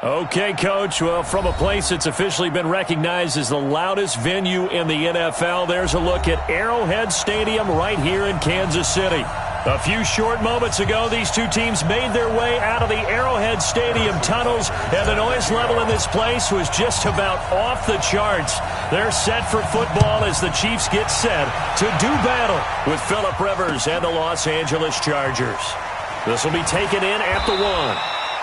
Okay, Coach. Well, from a place that's officially been recognized as the loudest venue in the NFL, there's a look at Arrowhead Stadium right here in Kansas City. A few short moments ago, these two teams made their way out of the Arrowhead Stadium tunnels, and the noise level in this place was just about off the charts. They're set for football as the Chiefs get set to do battle with Phillip Rivers and the Los Angeles Chargers. This will be taken in at the 1.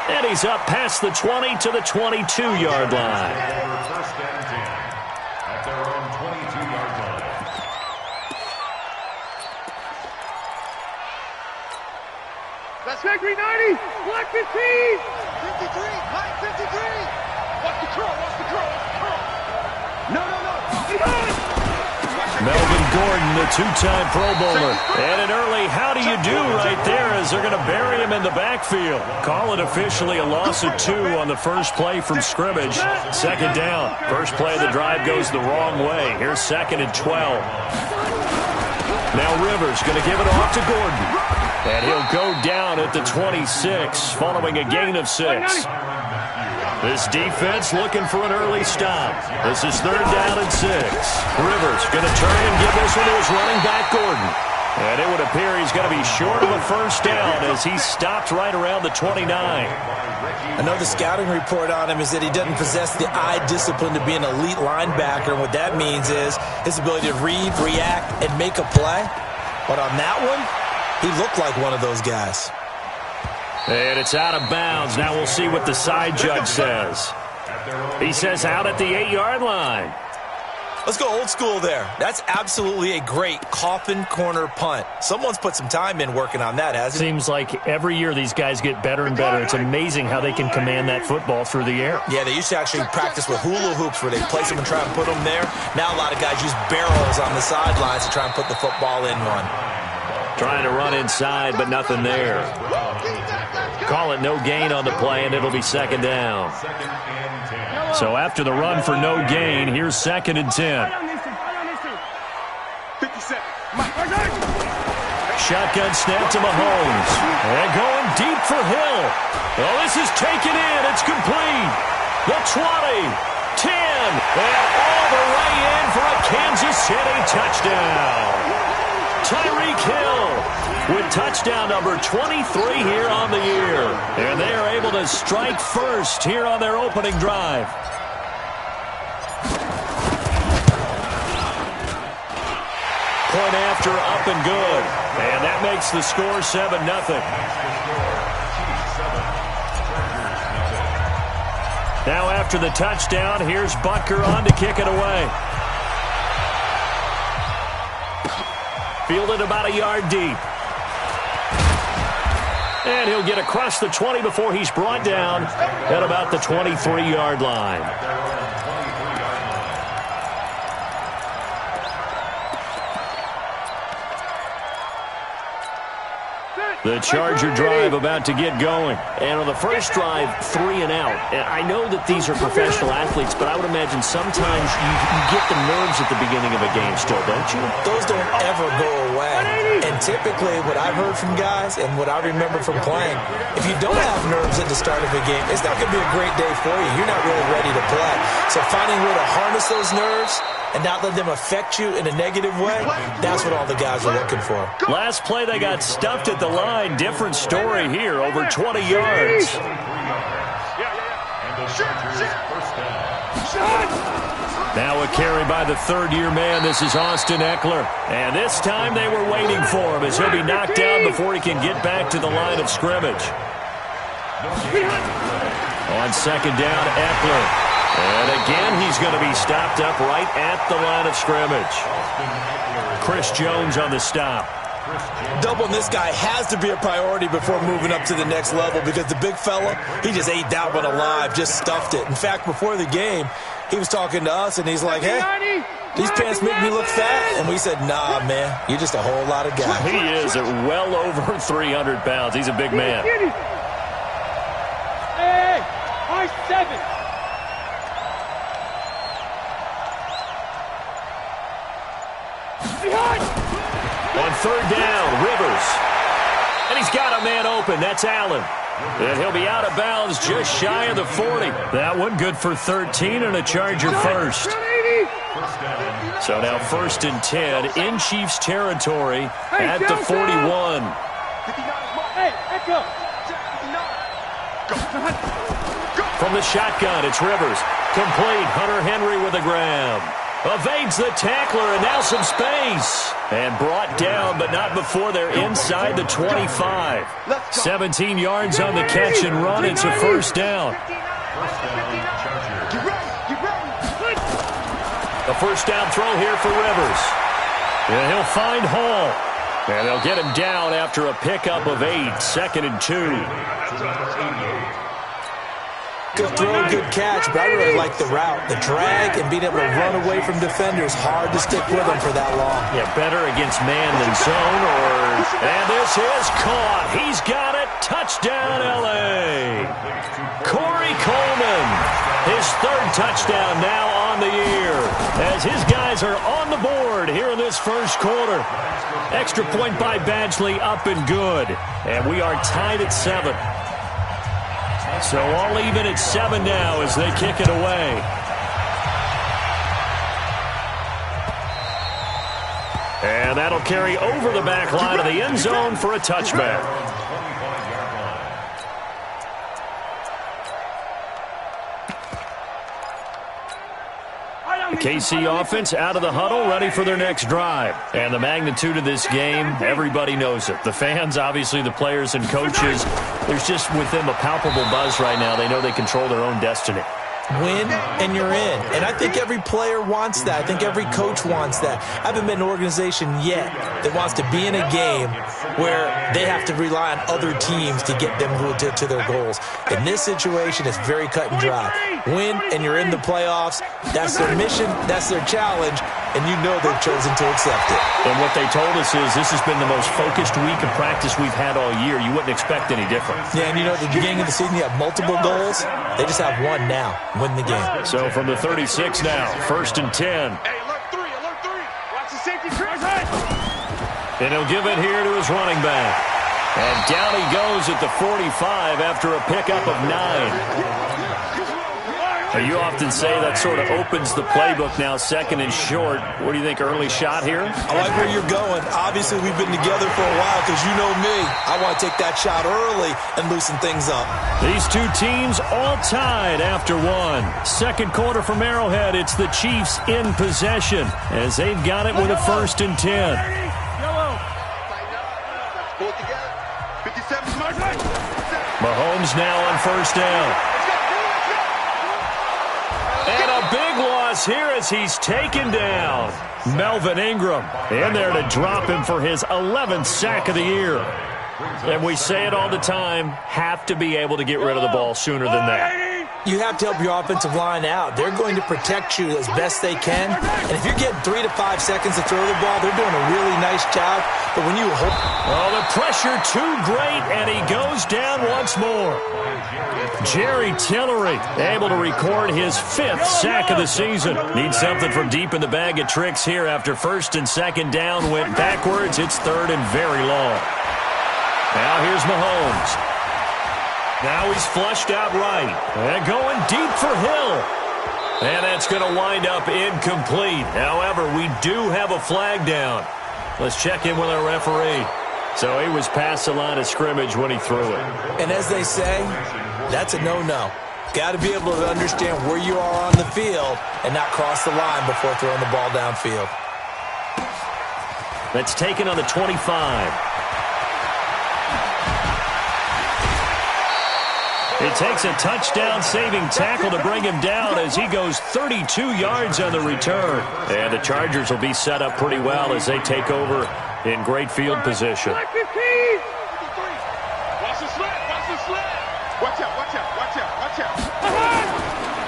And he's up past the 20 to the 22-yard line. First and 10 at their own 22-yard line. That's victory 90. Black 15. 53. Black 53. Watch the curl. Watch the curl. Watch the curl. No. Melvin Gordon, the two-time Pro Bowler. And an early how do you do right there as they're going to bury him in the backfield. Call it officially a loss of 2 on the first play from scrimmage. Second down. First play of the drive goes the wrong way. Here's 2nd and 12. Now Rivers going to give it off to Gordon. And he'll go down at the 26 following a gain of 6. This defense looking for an early stop. This is 3rd down and 6. Rivers going to turn and give this one to his running back, Gordon. And it would appear he's going to be short of a first down as he stopped right around the 29. I know the scouting report on him is that he doesn't possess the eye discipline to be an elite linebacker. And what that means is his ability to read, react, and make a play. But on that one, he looked like one of those guys. And it's out of bounds. Now we'll see what the side judge says. He says out at the 8-yard line. Let's go old school there. That's absolutely a great coffin corner punt. Someone's put some time in working on that, hasn't it? Seems like every year these guys get better and better. It's amazing how they can command that football through the air. Yeah, they used to actually practice with hula hoops where they place them and try and put them there. Now a lot of guys use barrels on the sidelines to try and put the football in one. Trying to run inside, but nothing there. Call it no gain on the play, and it'll be 2nd down. So after the run for no gain, here's 2nd and 10. Shotgun snap to Mahomes. And going deep for Hill. Well, this is taken in. It's complete. The 20, 10, and all the way in for a Kansas City touchdown. Tyreek Hill with touchdown number 23 here on the year. And they are able to strike first here on their opening drive. Point after, up and good. And that makes the score 7-0. Now after the touchdown, here's Butker on to kick it away. Fielded about a yard deep. And he'll get across the 20 before he's brought down at about the 23-yard line. The Charger drive about to get going. And on the first drive, 3 and out. And I know that these are professional athletes, but I would imagine sometimes you get the nerves at the beginning of a game still, don't you? Those don't ever go away. And typically what I've heard from guys and what I remember from playing, if you don't have nerves at the start of a game, it's not going to be a great day for you. You're not really ready to play. So finding a way to harness those nerves and not let them affect you in a negative way, that's what all the guys are looking for. Last play, they got stuffed at the line. Different story here, over 20 yards. Now a carry by the third-year man. This is Austin Eckler. And this time they were waiting for him as he'll be knocked down before he can get back to the line of scrimmage. On 2nd down, Eckler. And again, he's going to be stopped up right at the line of scrimmage. Chris Jones on the stop. Doubling this guy has to be a priority before moving up to the next level because the big fella, he just ate that one alive, just stuffed it. In fact, before the game, he was talking to us, and he's like, hey, these pants make me look fat. And we said, nah, man, you're just a whole lot of guy. He is at well over 300 pounds. He's a big man. Hey, R7. On 3rd down, Rivers. And he's got a man open. That's Allen. And he'll be out of bounds just shy of the 40. That one good for 13 and a Charger first. So now 1st and 10 in Chiefs territory at the 41. From the shotgun, it's Rivers. Complete. Hunter Henry with a grab. Evades the tackler, and now some space. And brought down, but not before they're inside the 25. 17 yards on the catch and run. It's a first down. A first down throw here for Rivers. And he'll find Hall. And they'll get him down after a pickup of 8. 2nd and 2. Good throw, good catch, but I really like the route. The drag and being able to run away from defenders, hard to stick with them for that long. Yeah, better against man than zone. And this is caught. He's got it. Touchdown, L.A. Corey Coleman, his 3rd touchdown now on the year, as his guys are on the board here in this first quarter. Extra point by Badgley, up and good. And we are tied at 7. So all even at 7 now as they kick it away. And that'll carry over the back line of the end zone for a touchback. The KC offense out of the huddle, ready for their next drive. And the magnitude of this game, everybody knows it. The fans, obviously the players and coaches, there's just with them a palpable buzz right now. They know they control their own destiny. Win and you're in. And I think every player wants that. I think every coach wants that. I haven't been in an organization yet that wants to be in a game where they have to rely on other teams to get them to their goals. In this situation, it's very cut and dry. Win and you're in the playoffs. That's their mission. That's their challenge. And you know they've chosen to accept it. And what they told us is this has been the most focused week of practice we've had all year. You wouldn't expect any different. Yeah, and you know at the beginning of the season you have multiple goals. They just have one now. Win the game. So from the 36 now, 1st and 10. Hey, alert 3, alert 3. Watch the safety track. And he'll give it here to his running back. And down he goes at the 45 after a pickup of 9. You often say that sort of opens the playbook now, 2nd and short. What do you think, early shot here? I like where you're going. Obviously, we've been together for a while because you know me. I want to take that shot early and loosen things up. These two teams all tied after 1. 2nd quarter from Arrowhead. It's the Chiefs in possession as they've got it with a 1st and 10. Mahomes now on 1st down. And a big loss here as he's taken down. Melvin Ingram in there to drop him for his 11th sack of the year. And we say it all the time, have to be able to get rid of the ball sooner than that. You have to help your offensive line out. They're going to protect you as best they can. And if you're getting 3 to 5 seconds to throw the ball, they're doing a really nice job. But when you hold... Oh, the pressure too great, and he goes down once more. Jerry Tillery able to record his 5th sack of the season. Needs something from deep in the bag of tricks here after 1st and 2nd down went backwards. It's 3rd and very long. Now here's Mahomes. Now he's flushed out right. And going deep for Hill. And that's going to wind up incomplete. However, we do have a flag down. Let's check in with our referee. So he was past the line of scrimmage when he threw it. And as they say, that's a no-no. Got to be able to understand where you are on the field and not cross the line before throwing the ball downfield. That's taken on the 25. It takes a touchdown-saving tackle to bring him down as he goes 32 yards on the return. And the Chargers will be set up pretty well as they take over in great field position. Watch the sled, watch the sled. Watch out, watch out, watch out, watch out.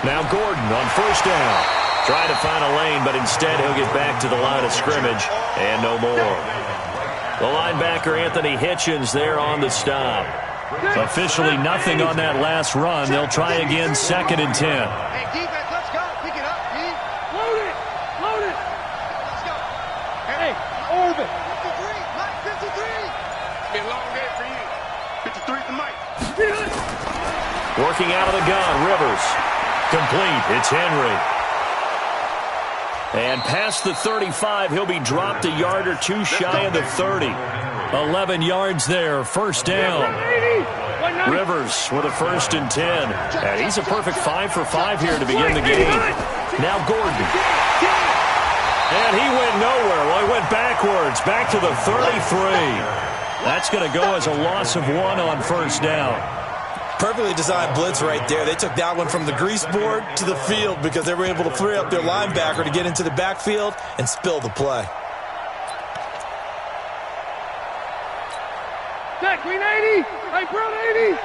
Now Gordon on 1st down. Trying to find a lane, but instead he'll get back to the line of scrimmage and no more. The linebacker Anthony Hitchens there on the stop. Officially nothing on that last run. They'll try again, 2nd and 10. Hey, defense, let's go. Pick it up, D. Load it. Load it. Let's go. Hey, Orvin. 53. Mike, 53. It's been a long day for you. 53 for Mike. Working out of the gun, Rivers. Complete. It's Henry. And past the 35, he'll be dropped a yard or two shy of the 30. 11 yards there, first down. Rivers with a 1st and 10. And he's a perfect 5 for 5 here to begin the game. Now Gordon. And he went nowhere. Well, he went backwards, back to the 33. That's going to go as a loss of 1 on first down. Perfectly designed blitz right there. They took that one from the grease board to the field because they were able to free up their linebacker to get into the backfield and spill the play. Jack, green 80. Hey, brown 80.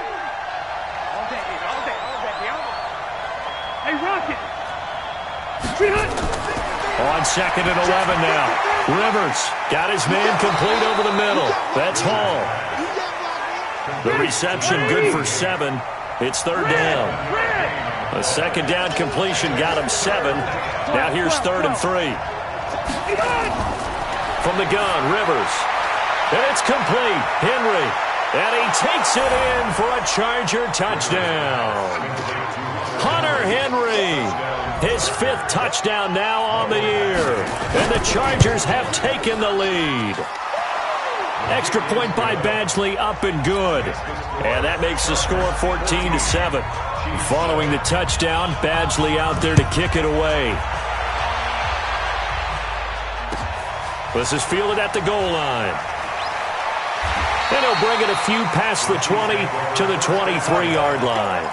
All day. Hey, Rocket. Green hunt. On 2nd and 11 now. Rivers got his man complete over the middle. That's Hall. The reception good for 7. It's 3rd down. A 2nd down completion got him 7. Now here's 3rd and 3. From the gun, Rivers. And it's complete. Henry. And he takes it in for a Charger touchdown. Hunter Henry. His 5th touchdown now on the year. And the Chargers have taken the lead. Extra point by Badgley, up and good. And that makes the score 14-7. Following the touchdown, Badgley out there to kick it away. This is fielded at the goal line. And he'll bring it a few past the 20 to the 23-yard line.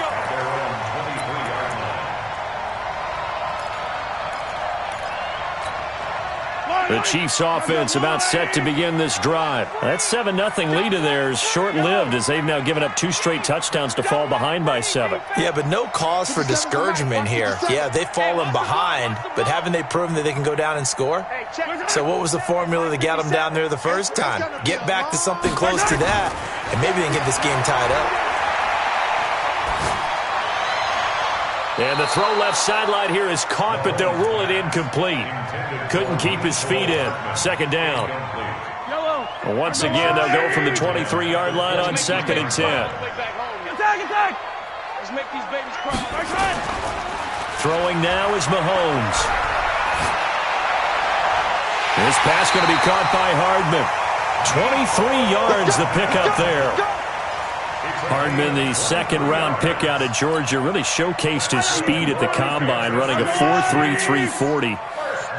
The Chiefs' offense about set to begin this drive. That 7-0 lead of theirs short-lived as they've now given up 2 straight touchdowns to fall behind by 7. Yeah, but no cause for discouragement here. Yeah, they've fallen behind, but haven't they proven that they can go down and score? So what was the formula that got them down there the first time? Get back to something close to that, and maybe they can get this game tied up. And the throw left sideline here is caught, but they'll rule it incomplete. Couldn't keep his feet in. 2nd down. Well, once again, they'll go from the 23-yard line on 2nd and 10. Attack! Let's make these babies cry. Throwing now is Mahomes. This pass going to be caught by Hardman. 23 yards the pickup there. Hardman, the 2nd-round pick out of Georgia, really showcased his speed at the Combine, running a 4.3 340,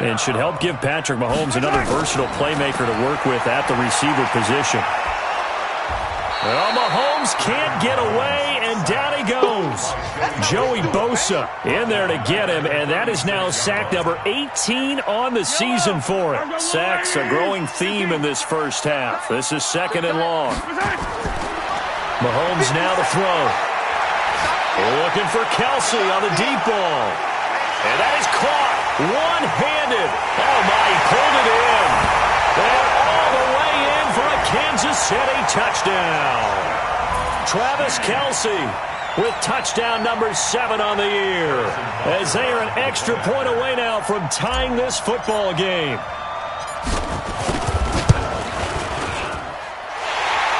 and should help give Patrick Mahomes another versatile playmaker to work with at the receiver position. Well, Mahomes can't get away, and down he goes. Joey Bosa in there to get him, and that is now sack number 18 on the season for him. Sacks a growing theme in this first half. This is 2nd and long. Mahomes now to throw. Looking for Kelsey on the deep ball. And that is caught. One-handed. Oh, my, he pulled it in. And all the way in for a Kansas City touchdown. Travis Kelsey with touchdown number 7 on the year. As they are an extra point away now from tying this football game.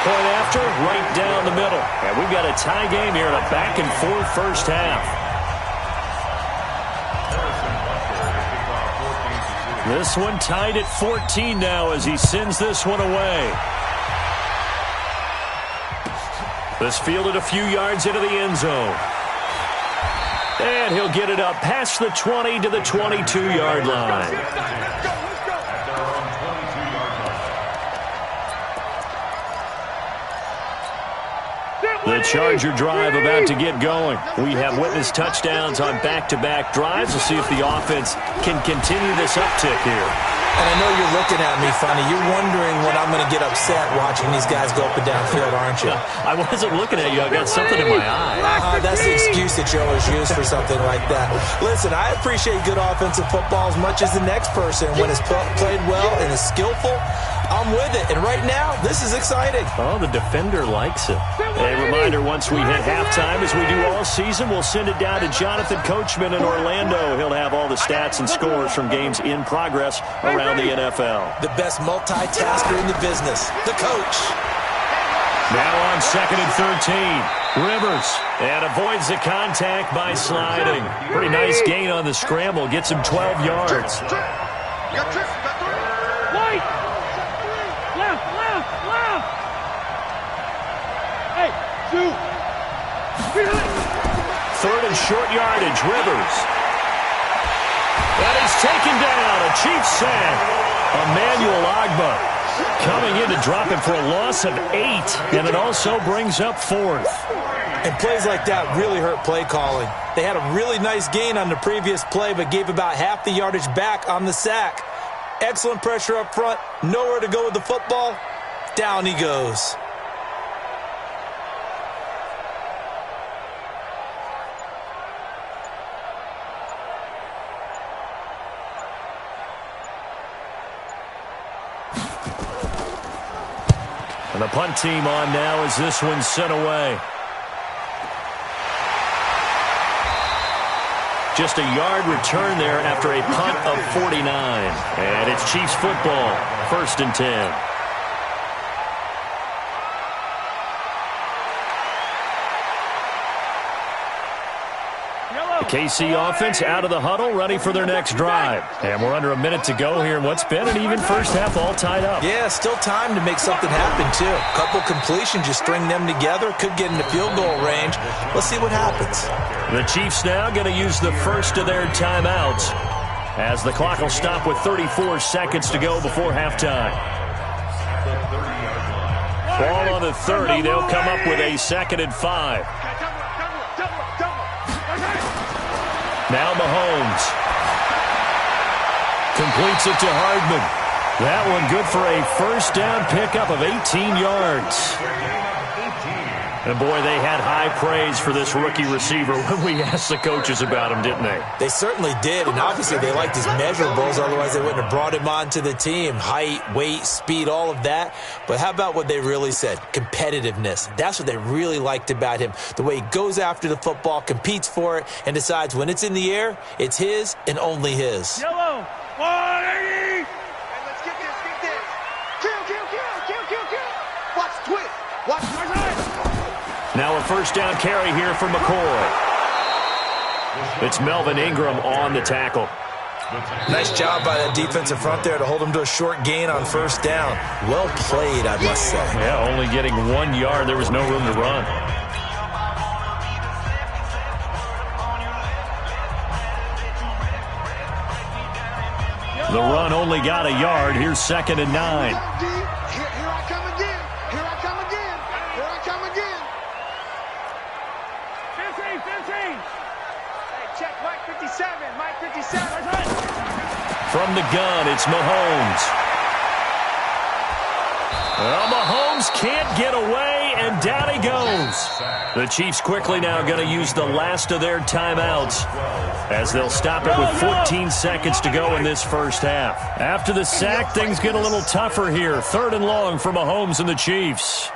Point after, right down the middle. And we've got a tie game here in a back-and-forth first half. This one tied at 14 now as he sends this one away. This fielded a few yards into the end zone. And he'll get it up past the 20 to the 22-yard line. The Charger drive about to get going. We have witnessed touchdowns on back-to-back drives. We'll see if the offense can continue this uptick here. And I know you're looking at me funny. You're wondering when I'm going to get upset watching these guys go up and down field, aren't you? I wasn't looking at you. I got something in my eye. That's the excuse that you always use for something like that. Listen, I appreciate good offensive football as much as the next person. When it's played well and is skillful, I'm with it. And right now, this is exciting. Oh, the defender likes it. A reminder, once we hit halftime, as we do all season, we'll send it down to Jonathan Coachman in Orlando. He'll have all the stats and scores from games in progress around the NFL. The best multitasker in the business, the coach. Now on 2nd and 13. Rivers. And avoids the contact by sliding. Pretty nice gain on the scramble. Gets him 12 yards. White! Left! Hey, 2. 3rd and short yardage. Rivers. And he's taken down. A Chiefs sack. Emmanuel Ogbah coming in to drop him for a loss of 8. And it also brings up 4th. And plays like that really hurt play calling. They had a really nice gain on the previous play, but gave about half the yardage back on the sack. Excellent pressure up front. Nowhere to go with the football. Down he goes. And the punt team on now as this one's sent away. Just a yard return there after a punt of 49. And it's Chiefs football, 1st and 10. The KC offense out of the huddle, ready for their next drive. And we're under a minute to go here in what's been an even first half, all tied up. Yeah, still time to make something happen, too. Couple completions, just string them together. Could get into field goal range. Let's see what happens. The Chiefs now going to use the first of their timeouts as the clock will stop with 34 seconds to go before halftime. Ball on the 30. They'll come up with a 2nd and 5. Now Mahomes completes it to Hardman. That one good for a first down pickup of 18 yards. And boy, they had high praise for this rookie receiver when we asked the coaches about him, didn't they? They certainly did, and obviously they liked his measurables, otherwise they wouldn't have brought him onto the team. Height, weight, speed, all of that. But how about what they really said? Competitiveness. That's what they really liked about him. The way he goes after the football, competes for it, and decides when it's in the air, it's his and only his. Yellow! 180! Hey, let's get this. Kill. Watch twist. Watch twist. Now a first down carry here for McCoy. It's Melvin Ingram on the tackle. Nice job by that defensive front there to hold him to a short gain on first down. Well played, I must say. Yeah, only getting 1 yard. There was no room to run. The run only got a yard. Here's 2nd and 9. Here I come again. 15. Hey, check Mike 57. From the gun, it's Mahomes. Well, Mahomes can't get away, and down he goes. The Chiefs quickly now going to use the last of their timeouts as they'll stop it with 14 seconds to go in this first half. After the sack, things get a little tougher here. 3rd and long for Mahomes and the Chiefs.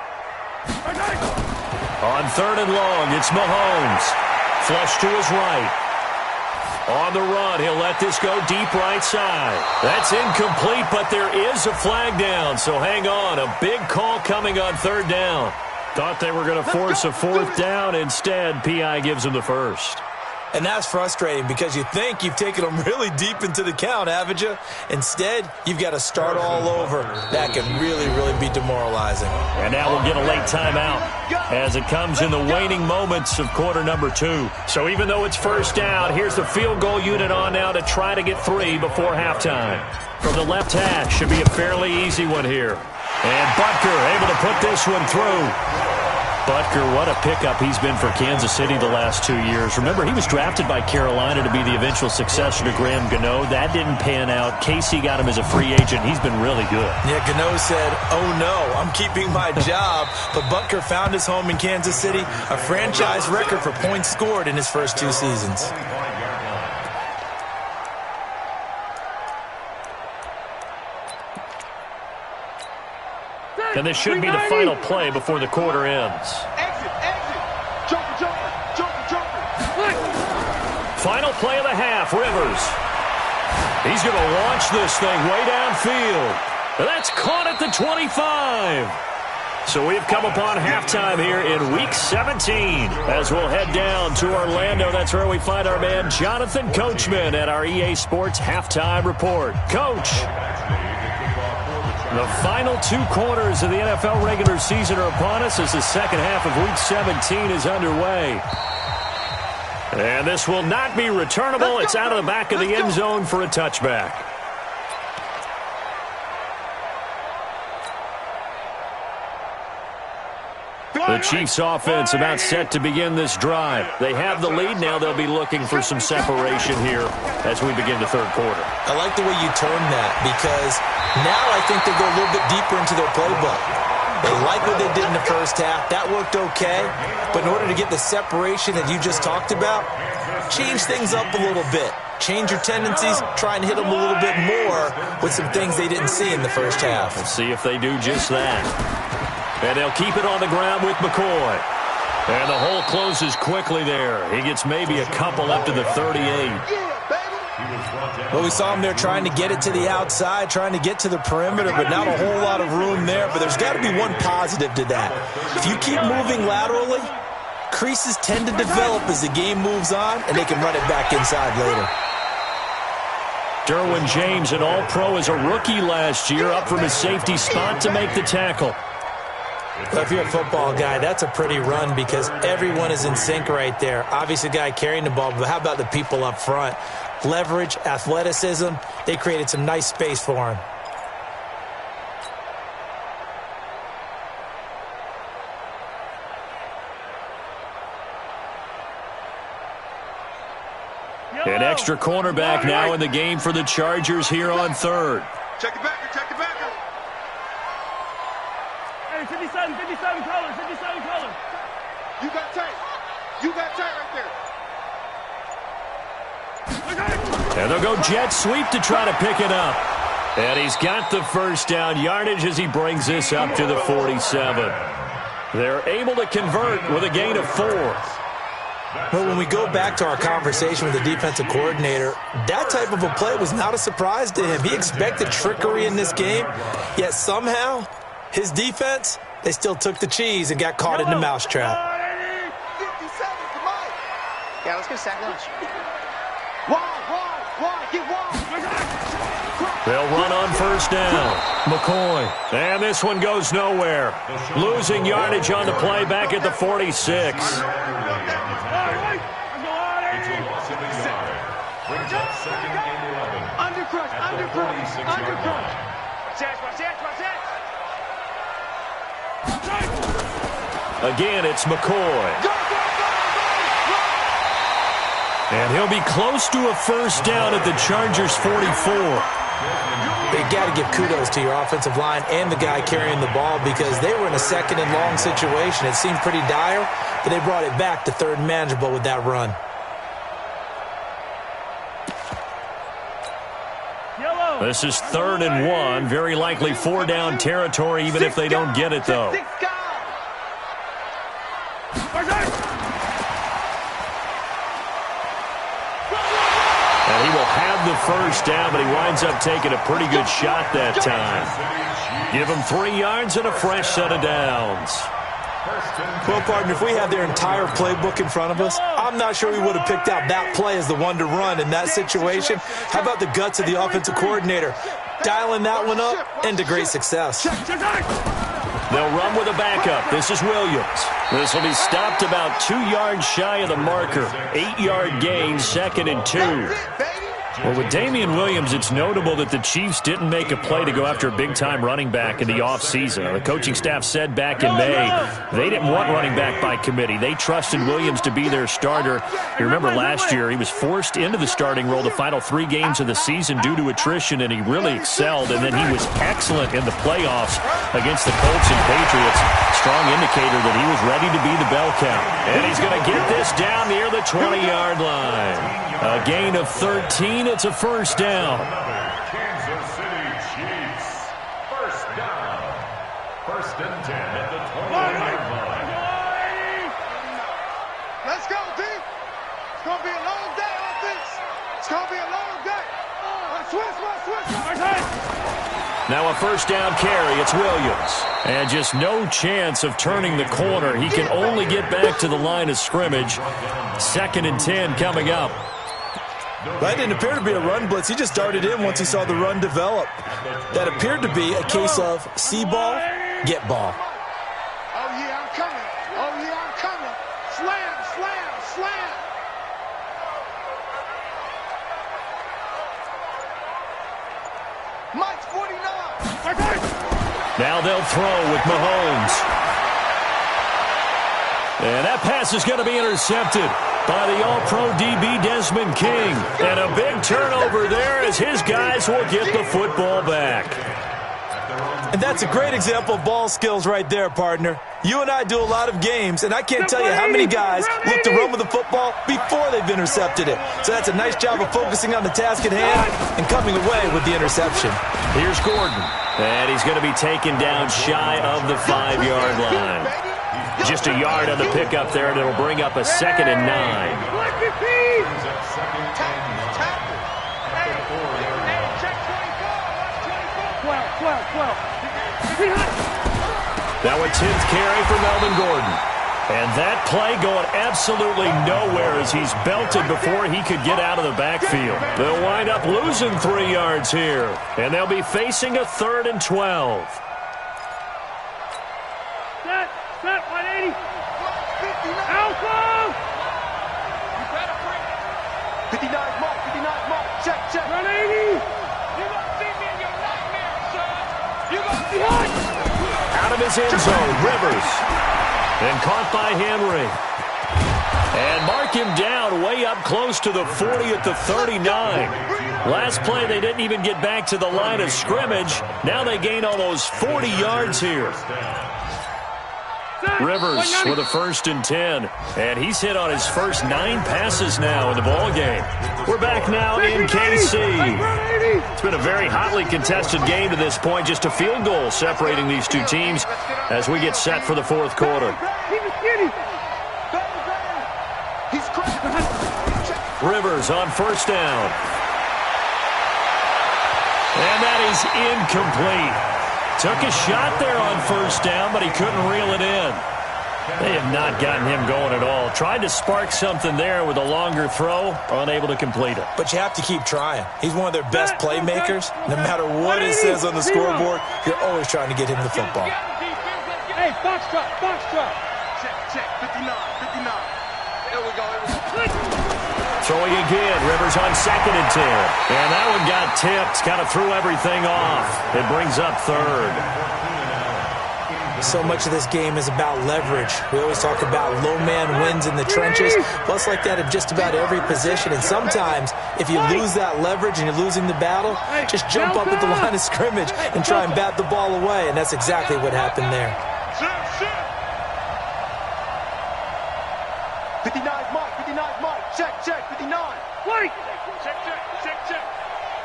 On 3rd and long, it's Mahomes. Flush to his right. On the run, he'll let this go deep right side. That's incomplete, but there is a flag down, so hang on. A big call coming on 3rd down. Thought they were going to force a 4th down. Instead, P.I. gives them the first. And that's frustrating because you think you've taken them really deep into the count, haven't you? Instead, you've got to start all over. That can really, really be demoralizing. And now we'll get a late timeout as it comes in the waning moments of quarter number 2. So even though it's first down, here's the field goal unit on now to try to get 3 before halftime. From the left hash, should be a fairly easy one here. And Butker able to put this one through. Butker, what a pickup he's been for Kansas City the last 2 years. Remember, he was drafted by Carolina to be the eventual successor to Graham Gano. That didn't pan out. Casey got him as a free agent. He's been really good. Yeah, Gano said, oh no, I'm keeping my job. But Butker found his home in Kansas City, a franchise record for points scored in his first 2 seasons. And this should be the final play before the quarter ends. Exit. Joker. Final play of the half, Rivers. He's going to launch this thing way downfield. And that's caught at the 25. So we've come upon halftime here in Week 17 as we'll head down to Orlando. That's where we find our man Jonathan Coachman at our EA Sports Halftime Report. Coach, the final 2 quarters of the NFL regular season are upon us as the second half of Week 17 is underway. And this will not be returnable. It's out of the back of the end zone for a touchback. The Chiefs offense about set to begin this drive. They have the lead. Now they'll be looking for some separation here as we begin the third quarter. I like the way you turned that because now I think they go a little bit deeper into their playbook. They like what they did in the first half. That worked okay. But in order to get the separation that you just talked about, change things up a little bit. Change your tendencies. Try and hit them a little bit more with some things they didn't see in the first half. Let's see if they do just that. And they'll keep it on the ground with McCoy. And the hole closes quickly there. He gets maybe a couple up to the 38. Well, we saw him there trying to get it to the outside, trying to get to the perimeter, but not a whole lot of room there. But there's got to be one positive to that. If you keep moving laterally, creases tend to develop as the game moves on, and they can run it back inside later. Derwin James, an All-Pro as a rookie last year, up from his safety spot to make the tackle. Well, if you're a football guy, that's a pretty run because everyone is in sync right there. Obviously, the guy carrying the ball, but how about the people up front? Leverage, athleticism, they created some nice space for him. An extra cornerback now in the game for the Chargers here on third. Check it back, check it back. Hey, 57 colors, 57 colors. You got tight. You got tight right there. And they'll go jet sweep to try to pick it up. And he's got the first down yardage as he brings this up to the 47. They're able to convert with a gain of 4. Well, when we go back to our conversation with the defensive coordinator, that type of a play was not a surprise to him. He expected trickery in this game, yet somehow his defense, they still took the cheese and got caught in the mousetrap. 57, come on. Yeah, let's go sack lunch. Wide, get wide. They'll run on first down. McCoy. And this one goes nowhere. Losing yardage on the play back at the 46. Again, it's McCoy. And he'll be close to a first down at the Chargers' 44. You got to give kudos to your offensive line and the guy carrying the ball because they were in a second and long situation. It seemed pretty dire, but they brought it back to third and manageable with that run. This is 3rd and 1. Very likely 4-down territory, even if they don't get it, though. And he will have the first down, but he winds up taking a pretty good shot that time. Give him 3 yards and a fresh set of downs. Well, partner, if we had their entire playbook in front of us, I'm not sure we would have picked out that play as the one to run in that situation. How about the guts of the offensive coordinator? Dialing that one up into great success. They'll run with a backup. This is Williams. This will be stopped about 2 yards shy of the marker. 8-yard gain, 2nd and 2. Well, with Damian Williams, it's notable that the Chiefs didn't make a play to go after a big-time running back in the offseason. The coaching staff said back in May they didn't want running back by committee. They trusted Williams to be their starter. You remember last year he was forced into the starting role the final 3 games of the season due to attrition, and he really excelled. And then he was excellent in the playoffs against the Colts and Patriots. Strong indicator that he was ready to be the bell cow. And he's going to get this down near the 20-yard line. A gain of 13. It's a first down. Kansas City Chiefs. First down. 1st and 10 at the 20-yard line. Let's go, D. It's going to be a long day, offense. It's going to be a long day. Switch. Now a first down carry. It's Williams. And just no chance of turning the corner. He can only get back to the line of scrimmage. 2nd and 10 coming up. That didn't appear to be a run blitz. He just darted in once he saw the run develop. That appeared to be a case of see ball, get ball. Oh, yeah, I'm coming. Oh, yeah, I'm coming. Slam, slam, slam. Mike's 49. Now they'll throw with Mahomes. And that pass is going to be intercepted by the All-Pro DB Desmond King. And a big turnover there as his guys will get the football back. And that's a great example of ball skills right there, partner. You and I do a lot of games, and I can't tell you how many guys look to run with the football before they've intercepted it. So that's a nice job of focusing on the task at hand and coming away with the interception. Here's Gordon. And he's going to be taken down shy of the 5-yard line. Just a yard on the pickup there, and it'll bring up a 2nd and 9. Now a 10th carry for Melvin Gordon. And that play going absolutely nowhere as he's belted before he could get out of the backfield. They'll wind up losing 3 yards here. And they'll be facing a 3rd and 12. Set, 180. Alpha! You better bring it. 59 mark, check. 180. You gonna see me in your nightmare, son. You gonna see what? Out of his end zone, Rivers. And caught by Henry. And mark him down way up close to the 40 at the 39. Last play, they didn't even get back to the line of scrimmage. Now they gain almost 40 yards here. Rivers with a 1st and 10. And he's hit on his first 9 passes now in the ballgame. We're back now in KC. It's been a very hotly contested game to this point. Just a field goal separating these two teams as we get set for the 4th quarter. Rivers on 1st down. And that is incomplete. Took a shot there on 1st down, but he couldn't reel it in. They have not gotten him going at all. Tried to spark something there with a longer throw, unable to complete it. But you have to keep trying. He's one of their best playmakers. No matter what it says on the scoreboard, you're always trying to get him the football. Hey, box drop. Check, 59. There we go. Throwing again, Rivers on 2nd and 10. And that one got tipped, kind of threw everything off. It brings up 3rd. So much of this game is about leverage. We always talk about low man wins in the trenches. Plus like that at just about every position. And sometimes, if you lose that leverage and you're losing the battle, just jump up at the line of scrimmage and try and bat the ball away. And that's exactly what happened there. 59 mark, check, 59. Wait!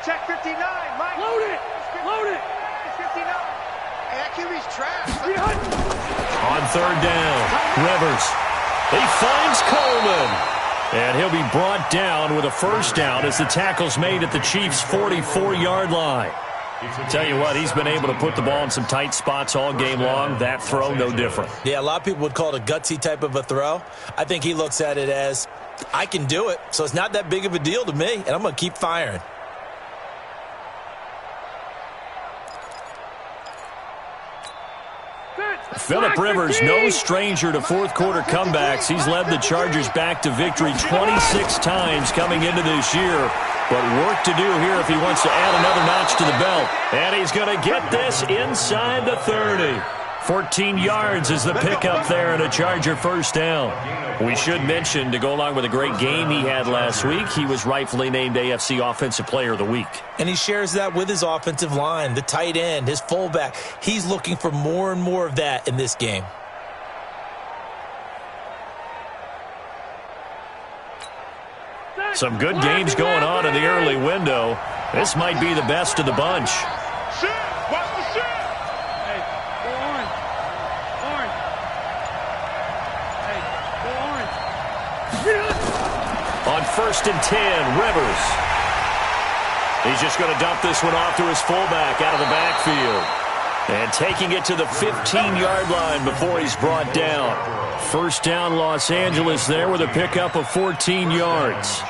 Check 59, Mike. Load it. 59. Hey, that QB's trash. On 3rd down, Rivers. He finds Coleman. And he'll be brought down with a 1st down as the tackle's made at the Chiefs' 44-yard line. Tell you what, he's been able to put the ball in some tight spots all game long. That throw, no different. Yeah, a lot of people would call it a gutsy type of a throw. I think he looks at it as, I can do it, so it's not that big of a deal to me, and I'm going to keep firing. Phillip Rivers, no stranger to 4th quarter comebacks. He's led the Chargers back to victory 26 times coming into this year. But work to do here if he wants to add another notch to the belt. And he's going to get this inside the 30. 14 yards is the pickup there and a Charger 1st down. We should mention, to go along with a great game he had last week, he was rightfully named AFC Offensive Player of the Week. And he shares that with his offensive line, the tight end, his fullback. He's looking for more and more of that in this game. Some good games going on in the early window. This might be the best of the bunch. On 1st and 10, Rivers. He's just going to dump this one off to his fullback out of the backfield. And taking it to the 15-yard line before he's brought down. First down, Los Angeles there with a pickup of 14 yards.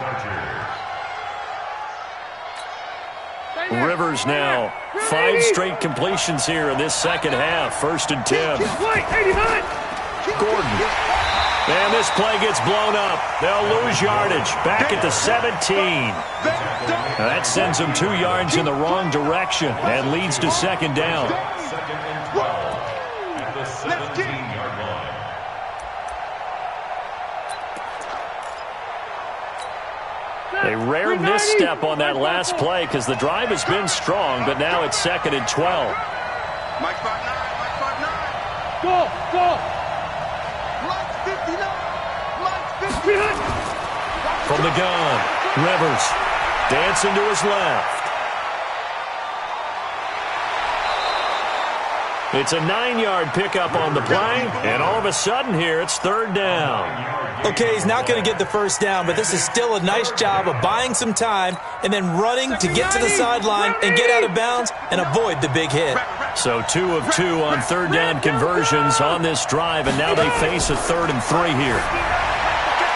Rivers now 5 straight completions here in this second half. 1st and 10. Gordon. And this play gets blown up. They'll lose yardage. Back at the 17. Now that sends them 2 yards in the wrong direction and leads to second down. 2nd and 12 at the 17-yard line. A rare misstep on that last play because the drive has been strong, but now it's 2nd and 12. Mike 5-9, Mike 5-9. Go, go. Mike 59, Mike 59. From the gun, Rivers dancing to his left. It's a 9-yard pickup on the play, and all of a sudden here it's 3rd down. Okay, he's not going to get the first down, but this is still a nice job of buying some time and then running to get to the sideline and get out of bounds and avoid the big hit. So 2 of 2 on 3rd down conversions on this drive, and now they face a 3rd and 3 here.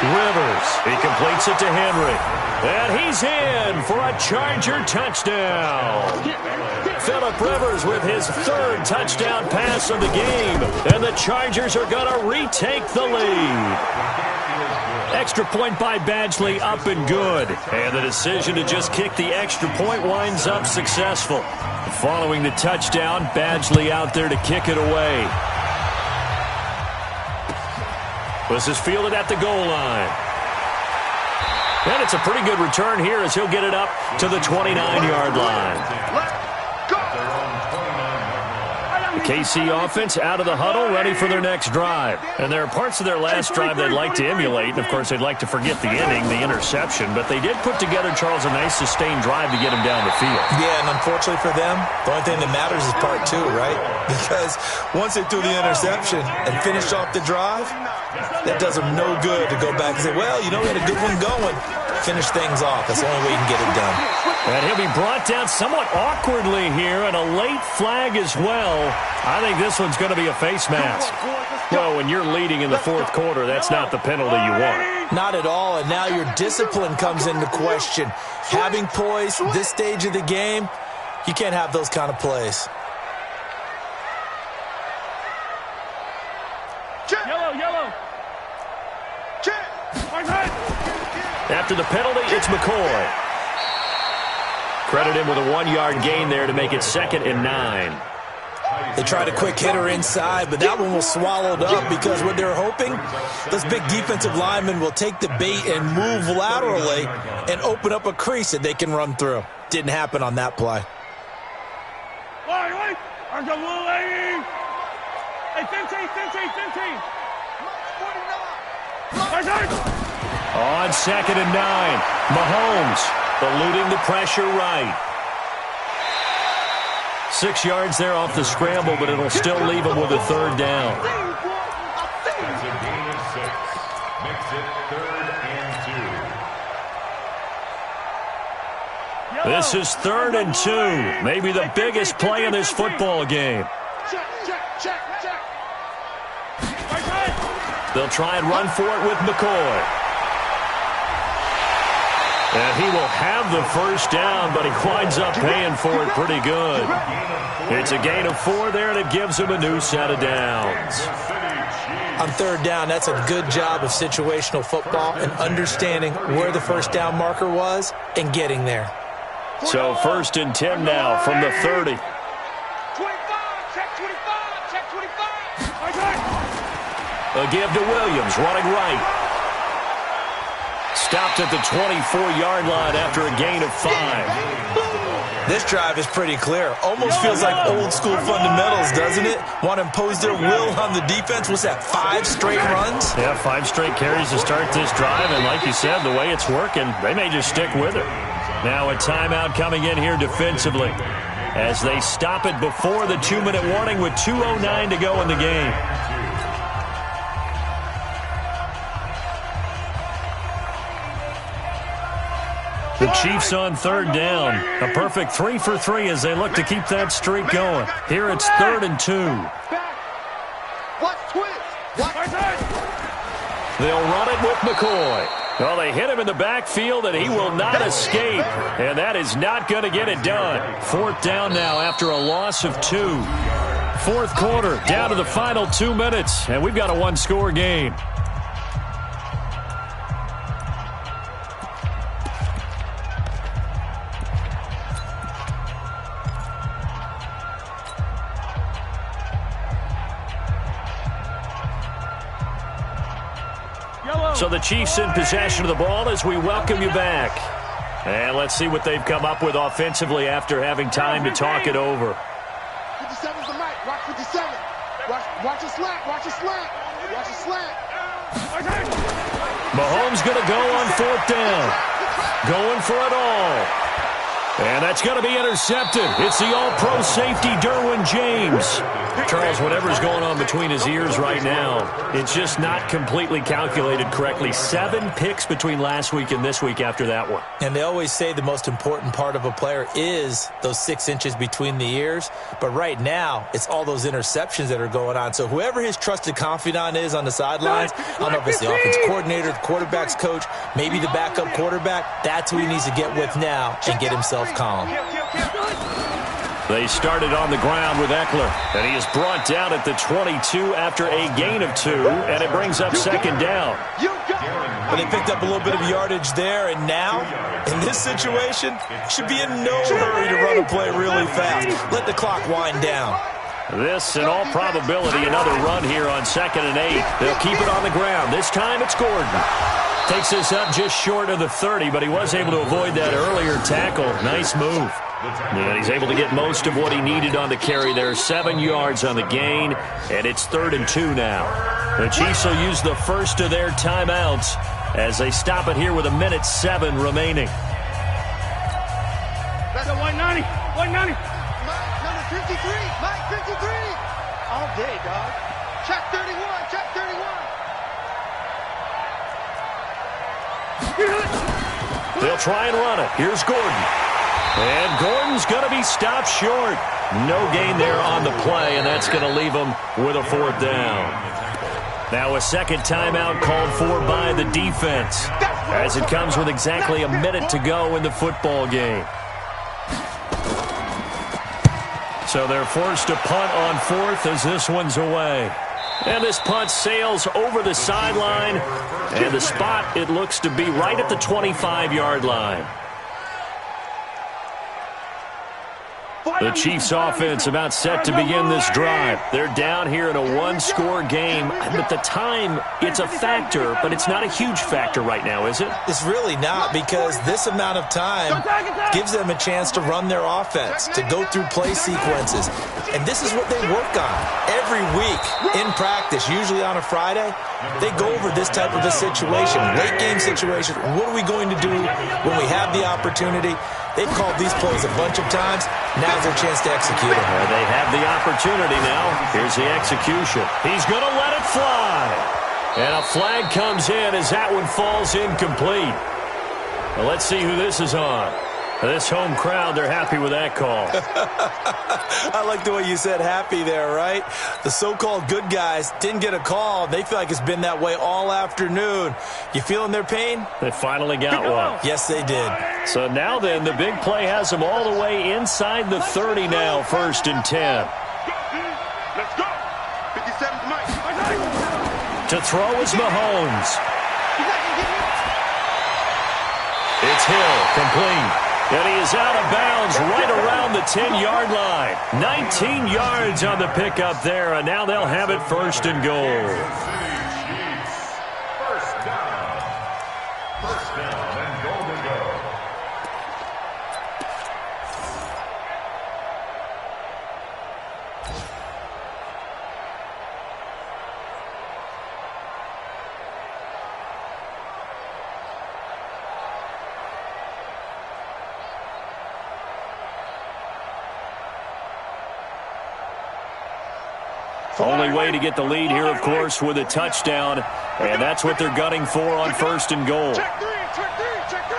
Rivers, he completes it to Henry. And he's in for a Charger touchdown. Phillip Rivers with his 3rd touchdown pass of the game. And the Chargers are going to retake the lead. Extra point by Badgley up and good. And the decision to just kick the extra point winds up successful. Following the touchdown, Badgley out there to kick it away. This is fielded at the goal line. And it's a pretty good return here as he'll get it up to the 29-yard line. The KC offense out of the huddle, ready for their next drive. And there are parts of their last drive they'd like to emulate. And, of course, they'd like to forget the inning, the interception. But they did put together, Charles, a nice sustained drive to get him down the field. Yeah, and unfortunately for them, the only thing that matters is part 2, right? Because once they threw the interception and finished off the drive, that does them no good to go back and say, well, you know, we had a good one going. Finish things off. That's the only way you can get it done. And he'll be brought down somewhat awkwardly here, and a late flag as well. I think this one's going to be a face mask. Well, when you're leading in the 4th quarter, that's not the penalty you want. Not at all, and now your discipline comes into question. Having poise this stage of the game, you can't have those kind of plays. Yellow, yellow. After the penalty, it's McCoy. Credit him with a 1-yard gain there to make it 2nd and 9. They tried a quick hitter inside, but that one was swallowed up because what they're hoping, those big defensive linemen will take the bait and move laterally and open up a crease that they can run through. Didn't happen on that play. On 2nd and 9, Mahomes eluding the pressure right. 6 yards there off the scramble, but it'll still leave him with a 3rd down. That's a gain of 6. Makes it 3rd and 2. This is 3rd and 2. Maybe the biggest play in this football game. They'll try and run for it with McCoy. And he will have the first down, but he winds up paying for it pretty good. It's a gain of 4 there, and it gives him a new set of downs. On 3rd down, that's a good job of situational football and understanding where the first down marker was and getting there. So 1st and 10 now from the 30. 25, check 25, check 25. A give to Williams, running right. Stopped at the 24-yard line after a gain of 5. This drive is pretty clear. Almost feels like old school fundamentals, doesn't it? Want to impose their will on the defense. What's that, 5 straight runs? Yeah, 5 straight carries to start this drive, and like you said, the way it's working, they may just stick with it. Now a timeout coming in here defensively as they stop it before the 2-minute warning with 2:09 to go in the game. The Chiefs on third down. A perfect 3 for 3 as they look to keep that streak going. Here it's 3rd and 2. Watch twist. They'll run it with McCoy. Well, they hit him in the backfield, and he will not escape. And that is not going to get it done. 4th down now after a loss of 2. 4th quarter, down to the final 2 minutes, and we've got a one-score game. So the Chiefs in possession of the ball as we welcome you back. And let's see what they've come up with offensively after having time to talk it over. 57's the mic. Watch 57. Watch a slant. Watch a slant. Watch a slant. Mahomes going to go on 4th down. Going for it all. And that's going to be intercepted. It's the all-pro safety, Derwin James. Charles, whatever's going on between his ears right now, it's just not completely calculated correctly. 7 picks between last week and this week after that one. And they always say the most important part of a player is those 6 inches between the ears. But right now, it's all those interceptions that are going on. So whoever his trusted confidant is on the sidelines, I don't know if it's the offense coordinator, the quarterback's coach, maybe the backup quarterback, that's who he needs to get with now and get himself calm. They started on the ground with Eckler, and he is brought down at the 22 after a gain of 2, and it brings up 2nd down. But they picked up a little bit of yardage there, and now, in this situation, should be in no hurry to run a play really fast. Let the clock wind down. This, in all probability, another run here on 2nd and 8. They'll keep it on the ground. This time it's Gordon. Takes this up just short of the 30, but he was able to avoid that earlier tackle. Nice move. And he's able to get most of what he needed on the carry there. 7 yards on the gain, and it's 3rd and 2 now. The Chiefs will use the first of their timeouts as they stop it here with 1:07 remaining. That's a 190. 190. Mike, number 53. Mike, 53. All day, dog. Check 31. Check 31. They'll try and run it. Here's Gordon. And Gordon's going to be stopped short. No gain there on the play, and that's going to leave him with a 4th down. Now a second timeout called for by the defense as it comes with exactly a minute to go in the football game. So they're forced to punt on 4th as this one's away. And this punt sails over the sideline, and the spot, it looks to be right at the 25-yard line. The Chiefs offense about set to begin this drive. They're down here in a one-score game. But the time, it's a factor, but it's not a huge factor right now, is it? It's really not, because this amount of time gives them a chance to run their offense, to go through play sequences. And this is what they work on every week in practice, usually on a Friday. They go over this type of a situation, late game situation. What are we going to do when we have the opportunity? They've called these plays a bunch of times. Now's their chance to execute them. They have the opportunity now. Here's the execution. He's going to let it fly. And a flag comes in as that one falls incomplete. Well, let's see who this is on. This home crowd, they're happy with that call. I like the way you said happy there, right? The so-called good guys didn't get a call. They feel like it's been that way all afternoon. You feeling their pain? They finally got one. Yes, they did. So now then, the big play has them all the way inside the 30 now, 1st and 10. Let's go. 57's Mike. To throw is Mahomes. It's Hill, complete. And he is out of bounds right around the 10-yard line. 19 yards on the pickup there, and now they'll have it 1st and goal. First down and goal to go. Only way to get the lead here, of course, with a touchdown, and that's what they're gunning for on 1st and goal. Check 3, check 3, check 3.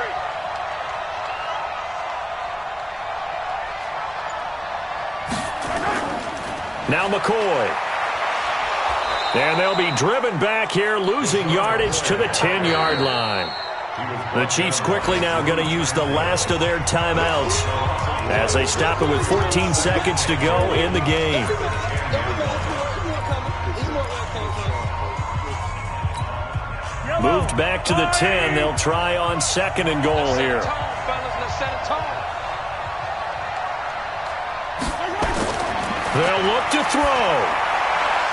Now McCoy. And they'll be driven back here, losing yardage to the 10-yard line. The Chiefs quickly now going to use the last of their timeouts as they stop it with 14 seconds to go in the game. Moved back to the 10. They'll try on 2nd and goal here. They'll look to throw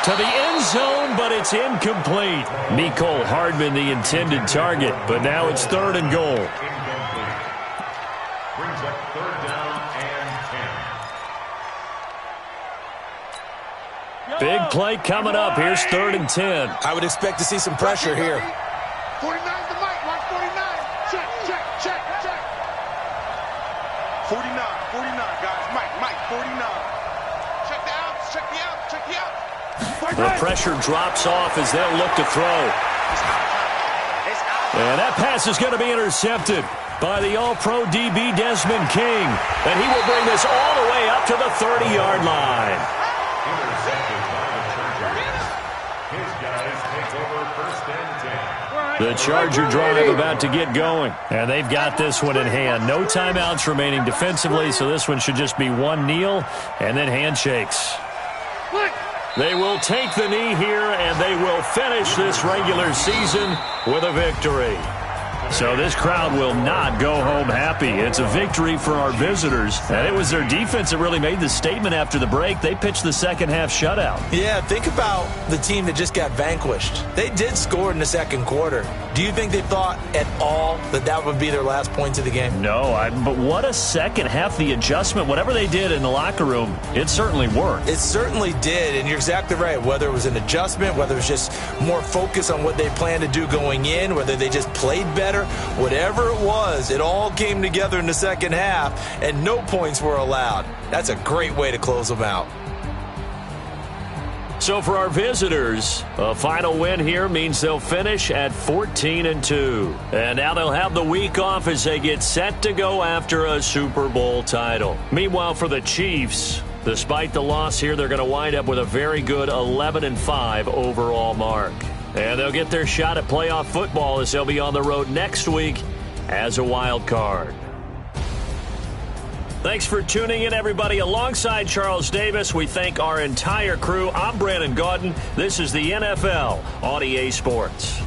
to the end zone, but it's incomplete. Mecole Hardman, the intended target, but now it's 3rd and goal. Brings up 3rd down and 10. Big play coming up. Here's 3rd and 10. I would expect to see some pressure here. 49 to Mike. Watch 49. Check. 49, guys. Mike, 49. Check the outs. The pressure drops off as they'll look to throw. And that pass is going to be intercepted by the All-Pro DB Desmond King. And he will bring this all the way up to the 30-yard line. Intercepted by the Chargers. His guys take over 1st and 10. The Charger drive about to get going. And they've got this one in hand. No timeouts remaining defensively, so this one should just be one kneel and then handshakes. They will take the knee here, and they will finish this regular season with a victory. So this crowd will not go home happy. It's a victory for our visitors. And it was their defense that really made the statement after the break. They pitched the second half shutout. Yeah, think about the team that just got vanquished. They did score in the 2nd quarter. Do you think they thought at all that that would be their last points of the game? No, but what a second half. The adjustment, whatever they did in the locker room, it certainly worked. It certainly did, and you're exactly right. Whether it was an adjustment, whether it was just more focus on what they planned to do going in, whether they just played better, whatever it was, it all came together in the 2nd half, and no points were allowed. That's a great way to close them out. So for our visitors, a final win here means they'll finish at 14-2. And now they'll have the week off as they get set to go after a Super Bowl title. Meanwhile, for the Chiefs, despite the loss here, they're going to wind up with a very good 11-5 overall mark. And they'll get their shot at playoff football as they'll be on the road next week as a wild card. Thanks for tuning in, everybody. Alongside Charles Davis, we thank our entire crew. I'm Brandon Gaudin. This is the NFL on EA Sports.